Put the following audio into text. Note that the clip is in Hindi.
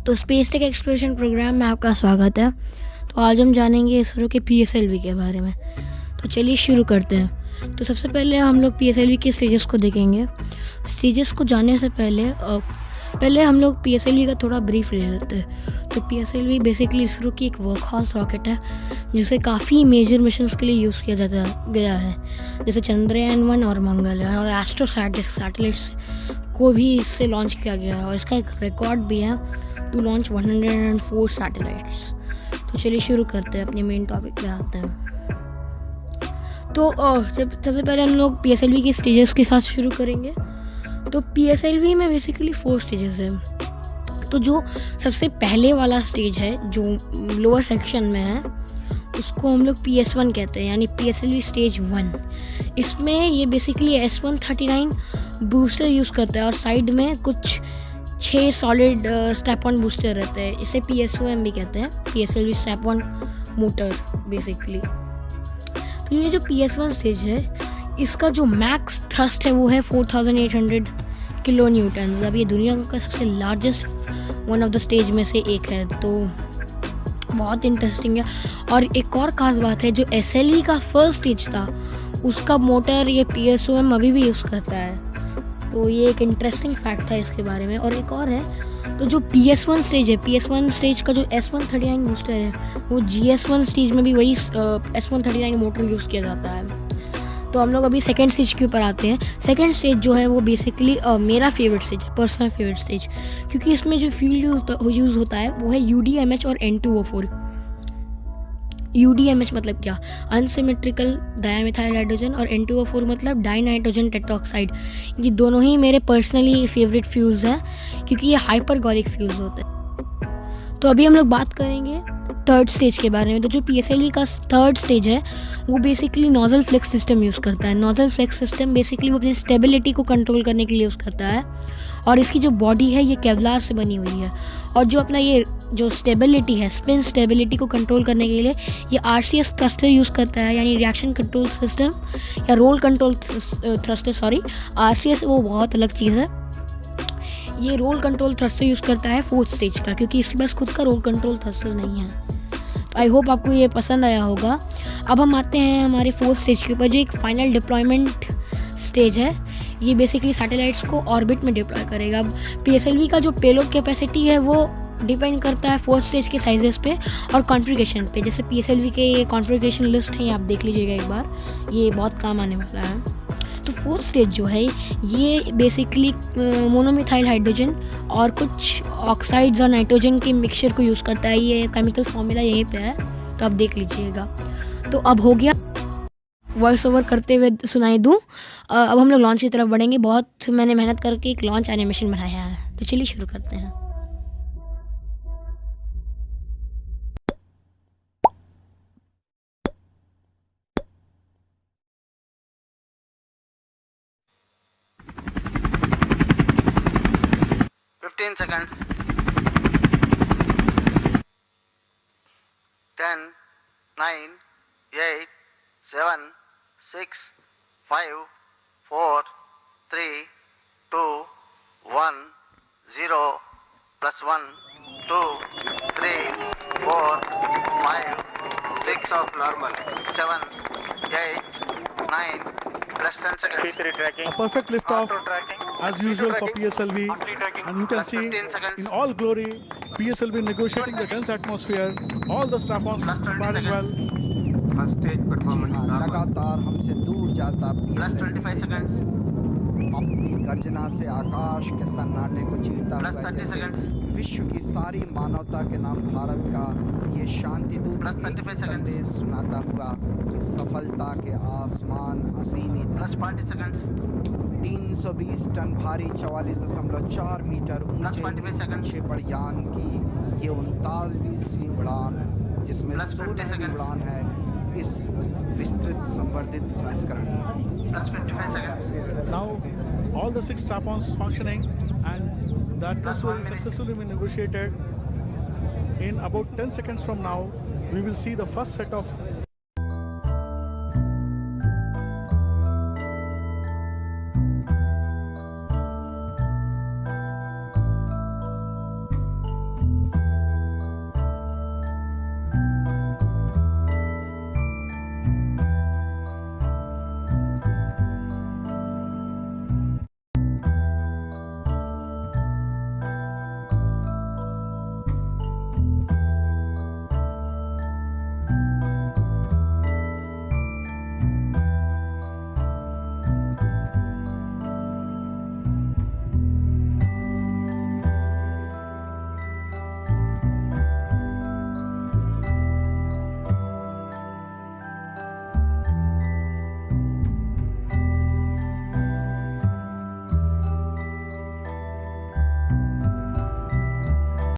तो स्पेस टेक एक्सप्लोरेशन प्रोग्राम में आपका स्वागत है। तो आज हम जानेंगे इसरो के पीएसएलवी के बारे में। तो चलिए शुरू करते हैं। तो सबसे पहले हम लोग पीएसएलवी के स्टेजेस को देखेंगे। स्टेजेस को जानने से पहले हम लोग पीएसएलवी का थोड़ा ब्रीफ ले लेते हैं। तो पीएसएलवी बेसिकली इसरो की एक वर्कहॉर्स रॉकेट है जिसे काफ़ी मेजर मिशंस के लिए यूज़ किया जाता गया है, जैसे चंद्रयान 1 और मंगलयान और एस्ट्रोसैट जैसे सैटेलाइट्स को भी इससे लॉन्च किया गया है। और इसका एक रिकॉर्ड भी है टू लॉन्च 104 सैटेलाइट्स। तो चलिए शुरू करते हैं, अपने मेन टॉपिक पे आते हैं। तो सबसे पहले हम लोग पीएसएलवी के स्टेजेस के साथ शुरू करेंगे। तो पीएसएलवी में बेसिकली 4 स्टेजेस हैं। तो जो सबसे पहले वाला स्टेज है जो लोअर सेक्शन में है उसको हम लोग PS1 कहते हैं, यानी पीएसएलवी स्टेज 1। इसमें ये बेसिकली S139 बूस्टर यूज़ करता है और साइड में कुछ 6 सॉलिड स्ट्रैप ऑन बूस्टर रहते हैं। इसे PSOM भी कहते हैं, PSLV strap on motor basically. तो ये जो PS1 स्टेज है इसका जो मैक्स थ्रस्ट है वो है 4800 किलो न्यूटन। अब ये दुनिया का सबसे largest one of the stage में से एक है, तो बहुत इंटरेस्टिंग है। और एक और ख़ास बात है, जो SLV का फर्स्ट स्टेज था उसका मोटर ये PSOM अभी भी यूज़ करता है। तो ये एक इंटरेस्टिंग फैक्ट था इसके बारे में। और एक और है, तो जो PS1 स्टेज है, PS1 स्टेज का जो S139 बूस्टर है वो GS1 स्टेज में भी वही S139 मोटर यूज़ किया जाता है। तो हम लोग अभी सेकंड स्टेज के ऊपर आते हैं। सेकंड स्टेज जो है वो बेसिकली मेरा फेवरेट स्टेज है, पर्सनल फेवरेट स्टेज, क्योंकि इसमें जो फ्यूल यूज़ होता है वो है UDMH और N2O4। UDMH मतलब क्या, अनसिमेट्रिकल डायमिथाइल हाइड्रोजन, और N2O4 मतलब डाई नाइट्रोजन टेट्रोक्साइड। ये दोनों ही मेरे पर्सनली फेवरेट फ्यूल्स हैं क्योंकि ये हाइपरगोलिक फ्यूल्स होते हैं। तो अभी हम लोग बात करेंगे थर्ड स्टेज के बारे में। तो जो PSLV का थर्ड स्टेज है वो basically nozzle flex system use करता है। नोजल फ्लेक्स सिस्टम बेसिकली वो अपनी स्टेबिलिटी को कंट्रोल करने के लिए यूज़ करता है, और इसकी जो बॉडी है ये केवलार से बनी हुई है। और जो अपना ये जो स्टेबिलिटी है, स्पिन स्टेबिलिटी को कंट्रोल करने के लिए ये RCS थ्रस्टर यूज़ करता है, यानी रिएक्शन कंट्रोल सिस्टम या roll control thruster. Sorry, RCS वो बहुत अलग चीज़ है। ये रोल कंट्रोल थ्रस्टर यूज़ करता है फोर्थ स्टेज का, क्योंकि इसके पास खुद का रोल कंट्रोल थ्रस्टर नहीं है। तो आई होप आपको ये पसंद आया होगा। अब हम आते हैं हमारे फोर्थ स्टेज के ऊपर, जो एक फाइनल डिप्लॉयमेंट स्टेज है। ये बेसिकली सैटेलाइट्स को ऑर्बिट में डिप्लॉय करेगा। अब PSLV का जो पेलोड कैपेसिटी है वो डिपेंड करता है फोर्थ स्टेज के साइजेस पे और कॉन्फ़िगरेशन पे। जैसे PSLV के ये कॉन्फ़िगरेशन लिस्ट है, आप देख लीजिएगा एक बार, ये बहुत काम आने वाला है। तो फोर्थ स्टेज जो है ये बेसिकली मोनोमिथाइल हाइड्रोजन और कुछ ऑक्साइड्स और नाइट्रोजन के मिक्सचर को यूज़ करता है। ये केमिकल फॉर्मूला यहीं पे है, तो आप देख लीजिएगा। तो अब हो गया, वॉइस ओवर करते हुए सुनाई दूँ। अब हम लोग लॉन्च की तरफ बढ़ेंगे। बहुत मैंने मेहनत करके एक लॉन्च एनिमेशन बनाया है, तो चलिए शुरू करते हैं। seconds. 10, 9, 8, 7, 6, 5, 4, 3, 2, 1, 0, plus 1, 2, 3, 4, 5, 6 of normal, 7, 8, 9, plus 10 seconds. A perfect liftoff as usual for PSLV, and you can see in all glory PSLV negotiating the dense atmosphere, all the strap-ons firing well. First stage performance. लगातार हमसे दूर जाता Plus 25 seconds. अपनी गर्जना से आकाश के सन्नाटे को चीरता Plus हुआ 30 जैसे seconds. विश्व की सारी मानवता के नाम भारत का ये शांति दूत Plus एक 35 ही seconds. संदेश सुनाता हुआ कि सफलता के आसमान असीमित Plus 40 seconds. 320 टन भारी 44.4 मीटर ऊंचे 25 इस seconds. प्रक्षेपण यान की ये 39वीं उड़ान, जिसमें Plus 50 16वीं seconds. उड़ान है इस विस्तृत संवर्धित संस्करण में। Plus 55 seconds. Now all the 6 strap-ons functioning, and the atmosphere is successfully been negotiated. In about 10 seconds from now we will see the first set of